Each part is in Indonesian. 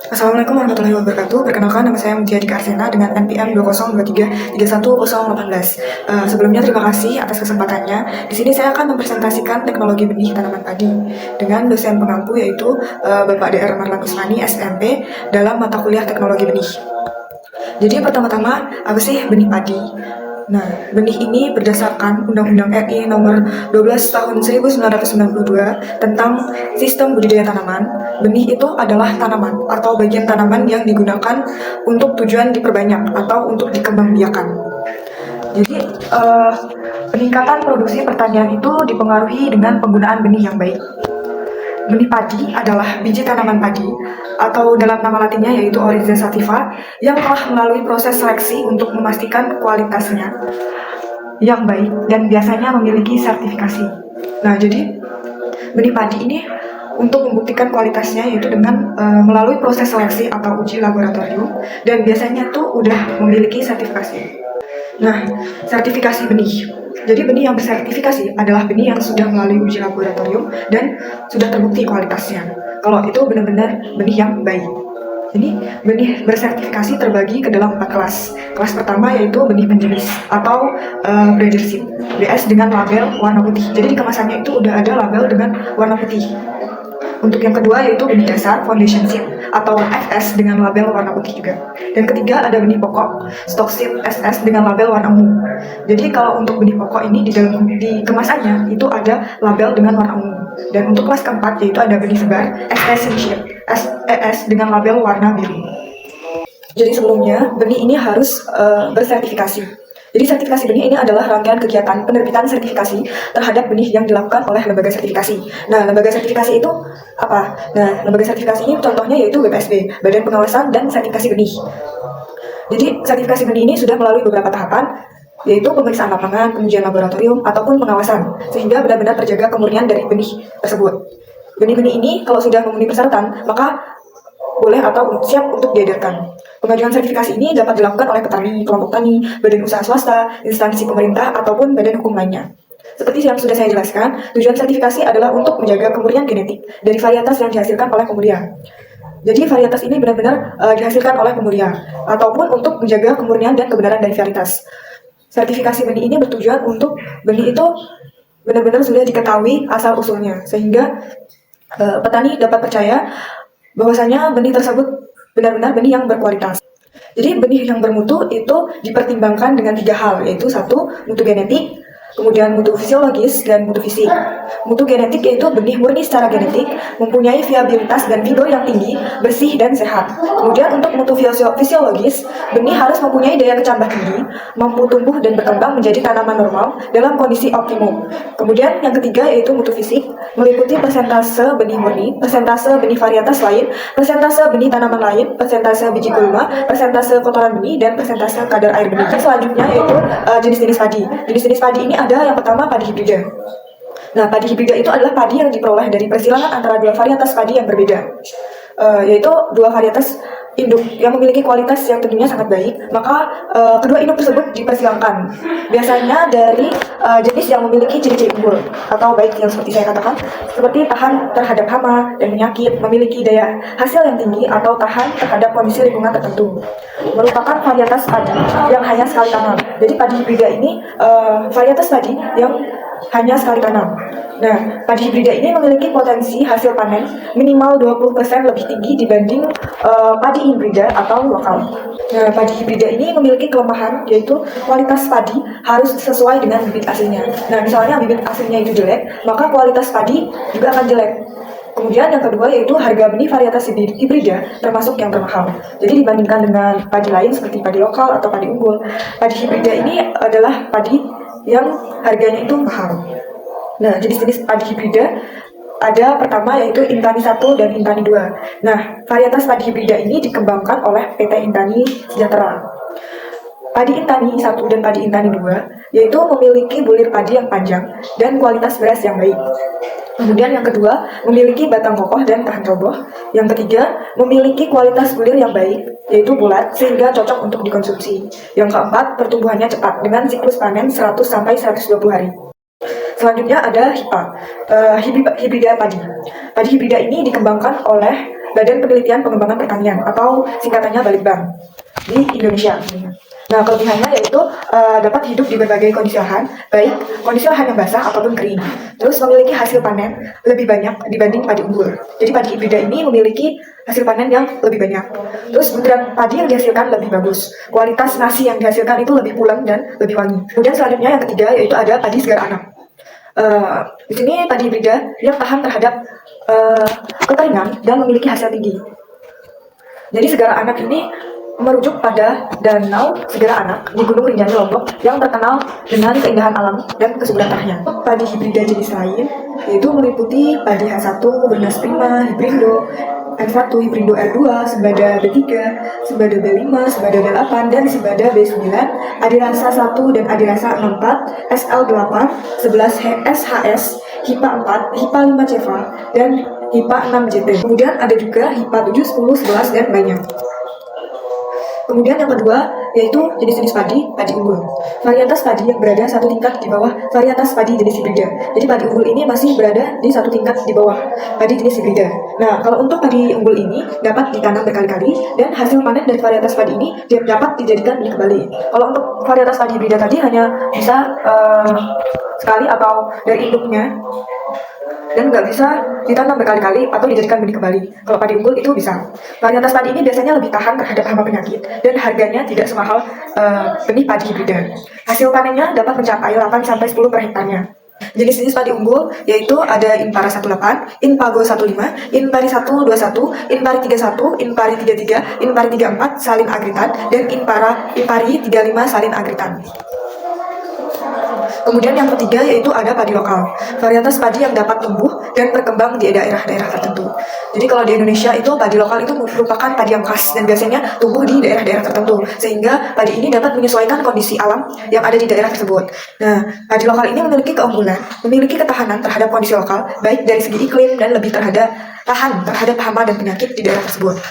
Assalamualaikum warahmatullahi wabarakatuh. Perkenalkan, nama saya Mutia Dika Arsena dengan NPM 20233118. Sebelumnya terima kasih atas kesempatannya. Di sini saya akan mempresentasikan teknologi benih tanaman padi dengan dosen pengampu yaitu Bapak Dr. Marlan Kusmani SMP dalam mata kuliah teknologi benih. Jadi pertama-tama apa sih benih padi? Nah, benih ini berdasarkan Undang-Undang RI nomor 12 tahun 1992 tentang sistem budidaya tanaman. Benih itu adalah tanaman atau bagian tanaman yang digunakan untuk tujuan diperbanyak atau untuk dikembangbiakan. Jadi, peningkatan produksi pertanian itu dipengaruhi dengan penggunaan benih yang baik. Benih padi adalah biji tanaman padi atau dalam nama latinnya yaitu Oryza sativa yang telah melalui proses seleksi untuk memastikan kualitasnya yang baik dan biasanya memiliki sertifikasi. Nah, jadi benih padi ini untuk membuktikan kualitasnya yaitu dengan melalui proses seleksi atau uji laboratorium dan biasanya tuh udah memiliki sertifikasi. Nah, sertifikasi benih. Jadi benih yang bersertifikasi adalah benih yang sudah melalui uji laboratorium dan sudah terbukti kualitasnya. Kalau itu benar-benar benih yang baik. Jadi benih bersertifikasi terbagi ke dalam 4 kelas. Kelas pertama yaitu benih penjenis atau breeder seed, BS dengan label warna putih. Jadi di kemasannya itu udah ada label dengan warna putih. Untuk yang kedua yaitu benih dasar foundation seed atau FS dengan label warna putih juga. Dan ketiga ada benih pokok stock seed SS dengan label warna ungu. Jadi kalau untuk benih pokok ini di kemasannya itu ada label dengan warna ungu. Dan untuk kelas keempat yaitu ada benih sebar extension seed SES dengan label warna biru. Jadi sebelumnya benih ini harus bersertifikasi. Jadi sertifikasi benih ini adalah rangkaian kegiatan penerbitan sertifikasi terhadap benih yang dilakukan oleh lembaga sertifikasi. Nah, lembaga sertifikasi itu apa? Nah, lembaga sertifikasi ini contohnya yaitu BPSB, Badan Pengawasan dan Sertifikasi Benih. Jadi sertifikasi benih ini sudah melalui beberapa tahapan, yaitu pemeriksaan lapangan, pengujian laboratorium, ataupun pengawasan, sehingga benar-benar terjaga kemurnian dari benih tersebut. Benih-benih ini kalau sudah memenuhi persyaratan, maka boleh atau siap untuk diedarkan. Pengajuan sertifikasi ini dapat dilakukan oleh petani, kelompok tani, badan usaha swasta, instansi pemerintah, ataupun badan hukum lainnya. Seperti yang sudah saya jelaskan, tujuan sertifikasi adalah untuk menjaga kemurnian genetik dari varietas yang dihasilkan oleh pemulia. Jadi varietas ini benar-benar dihasilkan oleh pemulia, ataupun untuk menjaga kemurnian dan kebenaran dari varietas. Sertifikasi benih ini bertujuan untuk benih itu benar-benar sudah diketahui asal-usulnya, sehingga petani dapat percaya bahwasanya benih tersebut benar-benar benih yang berkualitas. Jadi benih yang bermutu itu dipertimbangkan dengan 3 hal, yaitu 1, mutu genetik, kemudian mutu fisiologis, dan mutu fisik. Mutu genetik yaitu benih murni secara genetik, mempunyai viabilitas dan vigor yang tinggi, bersih, dan sehat. Kemudian untuk mutu fisiologis, benih harus mempunyai daya kecambah tinggi, mampu tumbuh dan berkembang menjadi tanaman normal dalam kondisi optimum. Kemudian yang ketiga yaitu mutu fisik, meliputi persentase benih murni, persentase benih varietas lain, persentase benih tanaman lain, persentase biji gulma, persentase kotoran benih, dan persentase kadar air benih. Selanjutnya yaitu jenis-jenis padi. Jenis-jenis padi ini ada yang pertama padi hibrida. Nah, padi hibrida itu adalah padi yang diperoleh dari persilangan antara 2 varietas padi yang berbeda, yaitu 2 varietas induk yang memiliki kualitas yang tentunya sangat baik. Maka kedua induk tersebut dipersilangkan. Biasanya dari jenis yang memiliki ciri-ciri unggul atau baik yang seperti saya katakan, seperti tahan terhadap hama dan penyakit, memiliki daya hasil yang tinggi atau tahan terhadap kondisi lingkungan tertentu. Merupakan varietas padi yang hanya sekali tanam. Jadi padi hibrida ini varietas padi yang hanya sekali tanam. Nah, padi hibrida ini memiliki potensi hasil panen minimal 20% lebih tinggi dibanding padi hibrida atau lokal. Nah, padi hibrida ini memiliki kelemahan, yaitu kualitas padi harus sesuai dengan bibit aslinya. Nah, misalnya bibit aslinya itu jelek, maka kualitas padi juga akan jelek. Kemudian yang kedua yaitu harga benih varietas hibrida termasuk yang termahal. Jadi dibandingkan dengan padi lain seperti padi lokal atau padi unggul, padi hibrida ini adalah padi yang harganya itu mahal. Nah, jenis-jenis padi hibrida ada pertama yaitu Intani 1 dan Intani 2. Nah, varietas padi hibrida ini dikembangkan oleh PT Intani Sejahtera. Padi Intani 1 dan padi Intani 2 yaitu memiliki bulir padi yang panjang dan kualitas beras yang baik. Kemudian yang kedua, memiliki batang kokoh dan tahan roboh. Yang ketiga, memiliki kualitas bulir yang baik, yaitu bulat, sehingga cocok untuk dikonsumsi. Yang keempat, pertumbuhannya cepat, dengan siklus panen 100-120 hari. Selanjutnya ada HIPA, hibrida padi. Padi hibrida ini dikembangkan oleh Badan Penelitian Pengembangan Pertanian atau singkatannya Balitbang di Indonesia. Nah, kelebihannya yaitu dapat hidup di berbagai kondisi lahan, baik kondisi lahan yang basah ataupun kering. Terus memiliki hasil panen lebih banyak dibanding padi unggul. Jadi padi hibrida ini memiliki hasil panen yang lebih banyak. Terus bunderan padi yang dihasilkan lebih bagus. Kualitas nasi yang dihasilkan itu lebih pulen dan lebih wangi. Kemudian selanjutnya yang ketiga yaitu ada padi segar anak. Di sini padi hibrida yang tahan terhadap kekeringan dan memiliki hasil tinggi. Jadi segara anak ini merujuk pada Danau Segara Anak di Gunung Rinjani Lombok yang terkenal dengan keindahan alam dan kesuburan tanahnya. Padi hibrida jenis lain yaitu meliputi padi H1, Bernas Prima, Hibrindo, R1, Hibrindo R2, Sembada B3, Sembada B5, Sembada B8, dan Sembada B9, Adirasa 1 dan Adirasa 64, SL8, 11 SHS, HIPA 4, HIPA 5 Ceva, dan HIPA 6 JT. Kemudian ada juga HIPA 7, 10, 11, dan banyak. Kemudian yang kedua yaitu jenis-jenis padi unggul. Varietas padi yang berada satu tingkat di bawah varietas padi jenis hibrida. Jadi padi unggul ini masih berada di satu tingkat di bawah padi jenis hibrida. Nah, kalau untuk padi unggul ini dapat ditanam berkali-kali dan hasil panen dari varietas padi ini dapat dijadikan benih kembali. Kalau untuk varietas padi hibrida tadi hanya bisa sekali atau dari induknya dan nggak bisa ditanam berkali-kali atau dijadikan benih kembali. Kalau padi unggul itu bisa. Varietas padi ini biasanya lebih tahan terhadap hama penyakit dan harganya tidak semahal benih padi hibrida. Hasil panennya dapat mencapai 8-10 per hektarnya. Jenis-jenis padi unggul yaitu ada Impara 18, Inpago 15, Impari 121, Impari 31, Impari 33, Impari 34 Salin Agritan, dan Impari 35 Salin Agritan. Kemudian yang ketiga yaitu ada padi lokal, varietas padi yang dapat tumbuh dan berkembang di daerah-daerah tertentu. Jadi kalau di Indonesia itu padi lokal itu merupakan padi yang khas dan biasanya tumbuh di daerah-daerah tertentu, sehingga padi ini dapat menyesuaikan kondisi alam yang ada di daerah tersebut. Nah, padi lokal ini memiliki keunggulan, memiliki ketahanan terhadap kondisi lokal, baik dari segi iklim dan lebih tahan terhadap hama dan penyakit di daerah tersebut.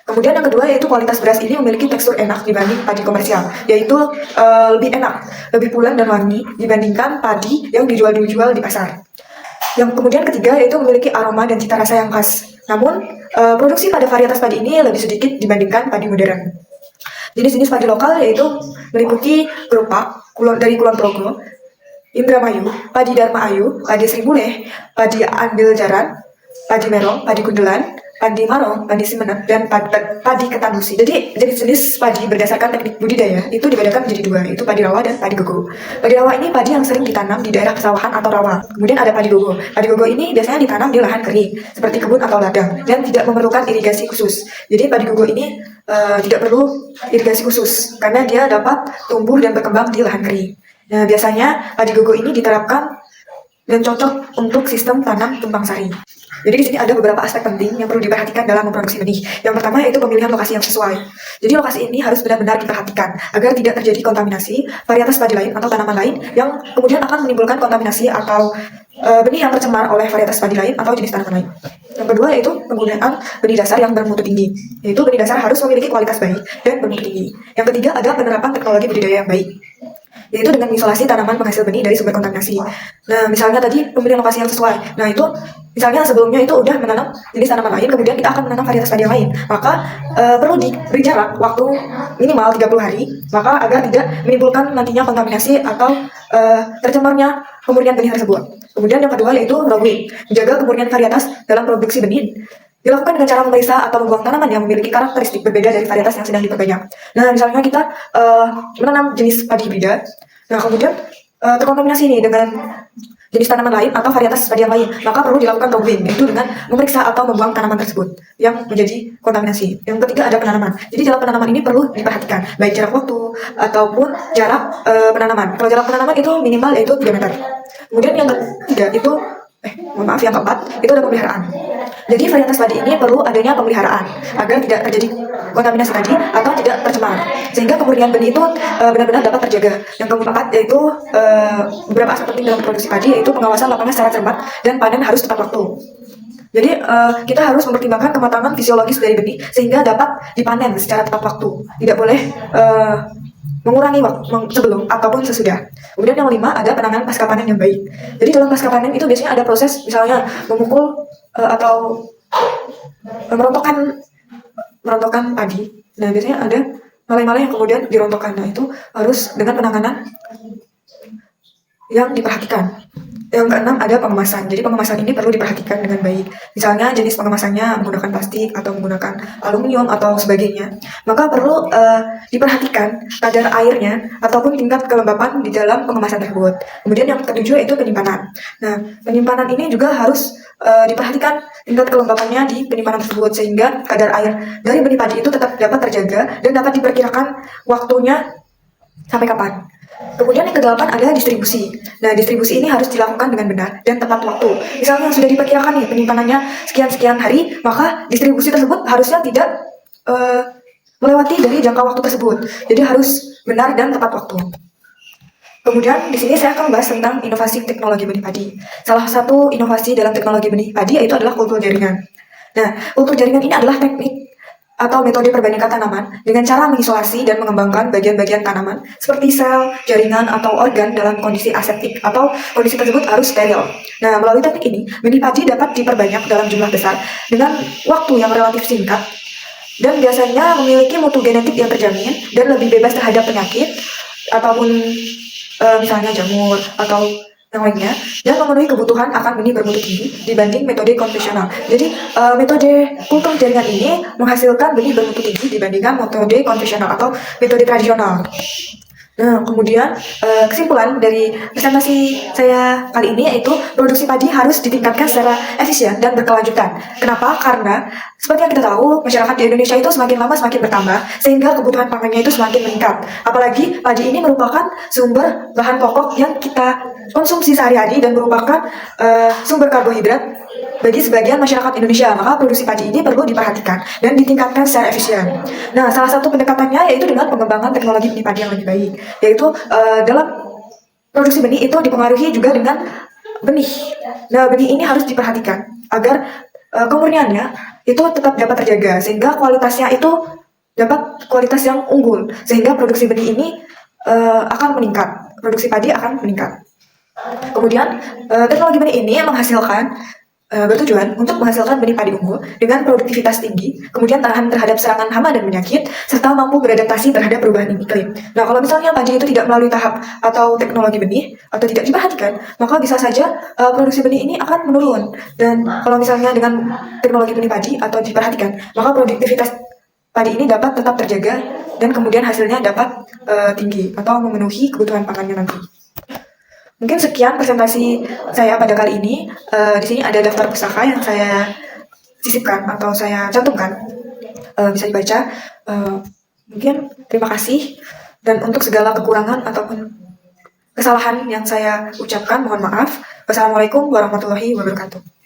Kemudian yang kedua yaitu kualitas beras ini memiliki tekstur enak dibanding padi komersial, yaitu lebih enak, lebih pulen dan wangi dibandingkan padi yang dijual di pasar. Yang kemudian ketiga yaitu memiliki aroma dan cita rasa yang khas. Namun produksi pada varietas padi ini lebih sedikit dibandingkan padi modern. Jenis-jenis padi lokal yaitu meliputi kerupak dari Kulon Progo, Indramayu, padi Dharma Ayu, padi Seribu Leh, padi Andil Jaran, padi Merong, padi Kundelan, padi Marong, padi Simenep, dan padi Ketanusi. Jadi jenis-jenis padi berdasarkan teknik budidaya itu dibedakan menjadi dua, yaitu padi rawa dan padi gogo. Padi rawa ini padi yang sering ditanam di daerah pesawahan atau rawa. Kemudian ada padi gogo. Padi gogo ini biasanya ditanam di lahan kering, seperti kebun atau ladang, dan tidak memerlukan irigasi khusus. Jadi padi gogo ini tidak perlu irigasi khusus, karena dia dapat tumbuh dan berkembang di lahan kering. Nah, biasanya padi gogo ini diterapkan dan cocok untuk sistem tanam tumpang sari. Jadi di sini ada beberapa aspek penting yang perlu diperhatikan dalam memproduksi benih. Yang pertama yaitu pemilihan lokasi yang sesuai. Jadi lokasi ini harus benar-benar diperhatikan agar tidak terjadi kontaminasi varietas padi lain atau tanaman lain yang kemudian akan menimbulkan kontaminasi atau benih yang tercemar oleh varietas padi lain atau jenis tanaman lain. Yang kedua yaitu penggunaan benih dasar yang bermutu tinggi. Yaitu benih dasar harus memiliki kualitas baik dan bermutu tinggi. Yang ketiga ada penerapan teknologi budidaya yang baik, yaitu dengan mengisolasi tanaman penghasil benih dari sumber kontaminasi. Nah, misalnya tadi pemilihan lokasi yang sesuai. Nah, itu misalnya sebelumnya itu udah menanam jenis tanaman lain, kemudian kita akan menanam varietas padi yang lain. Maka perlu diberi jarak waktu minimal 30 hari, maka agar tidak menimbulkan nantinya kontaminasi atau tercemarnya kemurnian benih tersebut. Kemudian yang kedua yaitu rowing, menjaga kemurnian varietas dalam produksi benih. Dilakukan dengan cara memeriksa atau membuang tanaman yang memiliki karakteristik berbeda dari varietas yang sedang diperbanyak. Nah, misalnya kita menanam jenis padi hibrida, nah kemudian terkontaminasi ini dengan jenis tanaman lain atau varietas padi yang lain, maka perlu dilakukan rowing, yaitu dengan memeriksa atau membuang tanaman tersebut yang menjadi kontaminasi. Yang ketiga ada penanaman. Jadi dalam penanaman ini perlu diperhatikan, baik jarak waktu ataupun jarak penanaman. Kalau jarak penanaman itu minimal yaitu 3 meter. Kemudian yang ketiga itu yang keempat itu ada pemeliharaan. Jadi varietas padi ini perlu adanya pemeliharaan agar tidak terjadi kontaminasi tadi atau tidak tercemar, sehingga kemurnian benih itu benar-benar dapat terjaga. Yang keempat yaitu beberapa aspek penting dalam produksi padi, yaitu pengawasan lapangan secara cermat dan panen harus tepat waktu. Jadi kita harus mempertimbangkan kematangan fisiologis dari benih sehingga dapat dipanen secara tepat waktu. Tidak boleh mengurangi waktu sebelum ataupun sesudah. Kemudian yang 5 ada penanganan pasca panen yang baik. Jadi dalam pasca panen itu biasanya ada proses, misalnya memukul atau merontokkan padi. Nah, biasanya ada malai-malai yang kemudian dirontokkan. Nah, itu harus dengan penanganan yang diperhatikan. Yang keenam ada pengemasan. Jadi pengemasan ini perlu diperhatikan dengan baik. Misalnya jenis pengemasannya menggunakan plastik atau menggunakan aluminium atau sebagainya. Maka perlu diperhatikan kadar airnya ataupun tingkat kelembapan di dalam pengemasan tersebut. Kemudian yang ketujuh yaitu penyimpanan. Nah, penyimpanan ini juga harus diperhatikan tingkat kelembapannya di penyimpanan tersebut sehingga kadar air dari benih padi itu tetap dapat terjaga dan dapat diperkirakan waktunya sampai kapan. Kemudian yang kedelapan ada distribusi. Nah, distribusi ini harus dilakukan dengan benar dan tepat waktu. Misalnya sudah diperkirakan nih penyimpanannya sekian-sekian hari, maka distribusi tersebut harusnya tidak melewati dari jangka waktu tersebut. Jadi harus benar dan tepat waktu. Kemudian di sini saya akan membahas tentang inovasi teknologi benih padi. Salah satu inovasi dalam teknologi benih padi yaitu adalah kultur jaringan. Nah, kultur jaringan ini adalah teknik atau metode perbandingan tanaman dengan cara mengisolasi dan mengembangkan bagian-bagian tanaman seperti sel, jaringan, atau organ dalam kondisi aseptik atau kondisi tersebut harus steril. Nah, melalui teknik ini, benih padi dapat diperbanyak dalam jumlah besar dengan waktu yang relatif singkat dan biasanya memiliki mutu genetik yang terjamin dan lebih bebas terhadap penyakit ataupun misalnya jamur atau yang lainnya, dan memenuhi kebutuhan akan benih bermutu tinggi dibanding metode konvensional. Jadi metode kultur jaringan ini menghasilkan benih bermutu tinggi dibandingkan metode konvensional atau metode tradisional. Nah, kemudian kesimpulan dari presentasi saya kali ini yaitu produksi padi harus ditingkatkan secara efisien dan berkelanjutan. Kenapa? Karena seperti yang kita tahu, masyarakat di Indonesia itu semakin lama semakin bertambah, sehingga kebutuhan pangannya itu semakin meningkat. Apalagi padi ini merupakan sumber bahan pokok yang kita konsumsi sehari-hari dan merupakan sumber karbohidrat bagi sebagian masyarakat Indonesia. Maka produksi padi ini perlu diperhatikan dan ditingkatkan secara efisien. Nah, salah satu pendekatannya yaitu dengan pengembangan teknologi benih padi yang lebih baik, yaitu dalam produksi benih itu dipengaruhi juga dengan benih. Nah, benih ini harus diperhatikan agar kemurniannya itu tetap dapat terjaga sehingga kualitasnya itu dapat kualitas yang unggul sehingga produksi benih ini akan meningkat, produksi padi akan meningkat. Kemudian teknologi benih ini bertujuan untuk menghasilkan benih padi unggul dengan produktivitas tinggi, kemudian tahan terhadap serangan hama dan penyakit, serta mampu beradaptasi terhadap perubahan iklim. Nah, kalau misalnya padi itu tidak melalui tahap atau teknologi benih atau tidak diperhatikan, maka bisa saja produksi benih ini akan menurun. Dan kalau misalnya dengan teknologi benih padi atau diperhatikan, maka produktivitas padi ini dapat tetap terjaga dan kemudian hasilnya dapat tinggi atau memenuhi kebutuhan pangannya nanti. Mungkin sekian presentasi saya pada kali ini. Di sini ada daftar pustaka yang saya sisipkan atau saya cantumkan. Bisa dibaca. Mungkin terima kasih. Dan untuk segala kekurangan ataupun kesalahan yang saya ucapkan, mohon maaf. Wassalamualaikum warahmatullahi wabarakatuh.